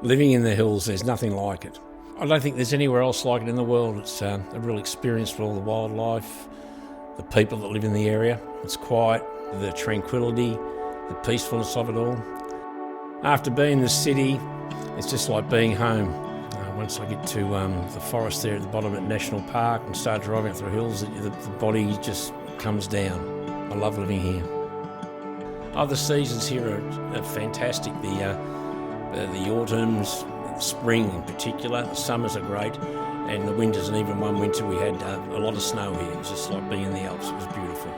Living in the hills, there's nothing like it. I don't think there's anywhere else like it in the world. It's a real experience for all the wildlife, the people that live in the area. It's quiet, the tranquility, the peacefulness of it all. After being in the city, it's just like being home. Once I get to the forest there at the bottom at National Park and start driving up through the hills, the body just comes down. I love living here. The seasons here are fantastic. The autumns, the spring in particular, the summers are great, and the winters, and even one winter we had a lot of snow here. It was just like being in the Alps. It was beautiful.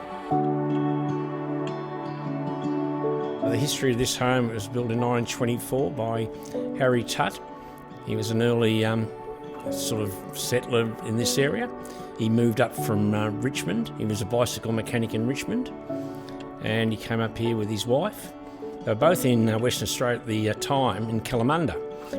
The history of this home, it was built in 1924 by Harry Tutt. He was an early sort of settler in this area. He moved up from Richmond. He was a bicycle mechanic in Richmond, and he came up here with his wife. They were both in Western Australia at the time, in KALAMUNDA.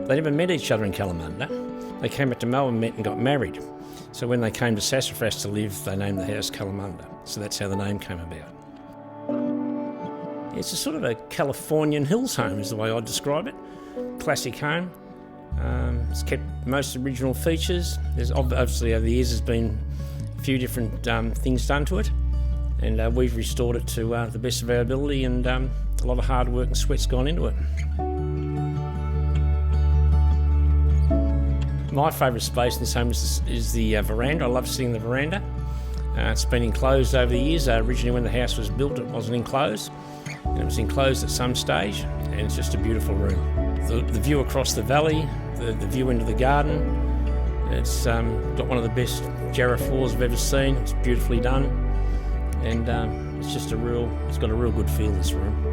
They never met each other in KALAMUNDA. They came up to Melbourne, met and got married. So when they came to Sassafras to live, they named the house KALAMUNDA. So that's how the name came about. It's a sort of a Californian hills home is the way I'd describe it. Classic home. It's kept most original features. There's obviously over the years there's been a few different things done to it, and we've restored it to the best of our ability, and a lot of hard work and sweat's gone into it. My favourite space in this home is the veranda. I love sitting in the veranda. It's been enclosed over the years. Originally when the house was built it wasn't enclosed, and it was enclosed at some stage, and it's just a beautiful room. The view across the valley, the view into the garden, it's got one of the best Jarrah floors I've ever seen. It's beautifully done, and it's got a real good feel, this room.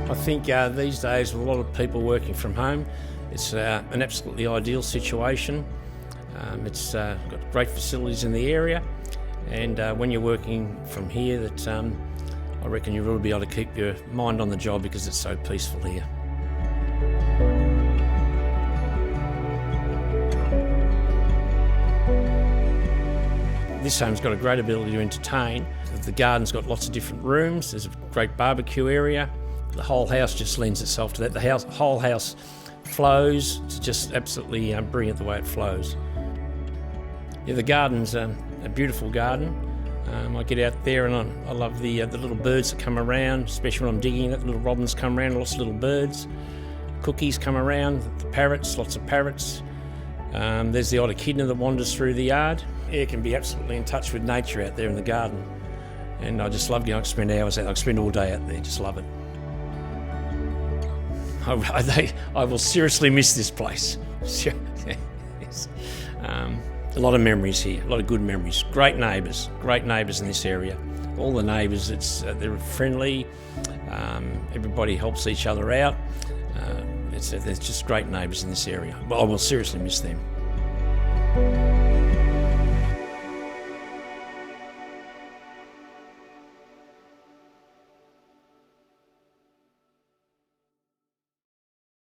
I think these days with a lot of people working from home, it's an absolutely ideal situation. It's got great facilities in the area, and when you're working from here, I reckon you'll really be able to keep your mind on the job because it's so peaceful here. This home's got a great ability to entertain. The garden's got lots of different rooms. There's a great barbecue area. The whole house just lends itself to that. The whole house flows. It's just absolutely brilliant the way it flows. Yeah, the garden's a beautiful garden. I get out there and I love the little birds that come around, especially when I'm digging it. The little robins come around, lots of little birds. Cookies come around, the parrots, lots of parrots. There's the odd echidna that wanders through the yard. Yeah, you can be absolutely in touch with nature out there in the garden. And I just love it. I can spend hours out there. I can spend all day out there, just love it. I will seriously miss this place. Yes. A lot of memories here, a lot of good memories. Great neighbours in this area. All the neighbours, they're friendly. Everybody helps each other out. There's just great neighbours in this area. Well, I will seriously miss them.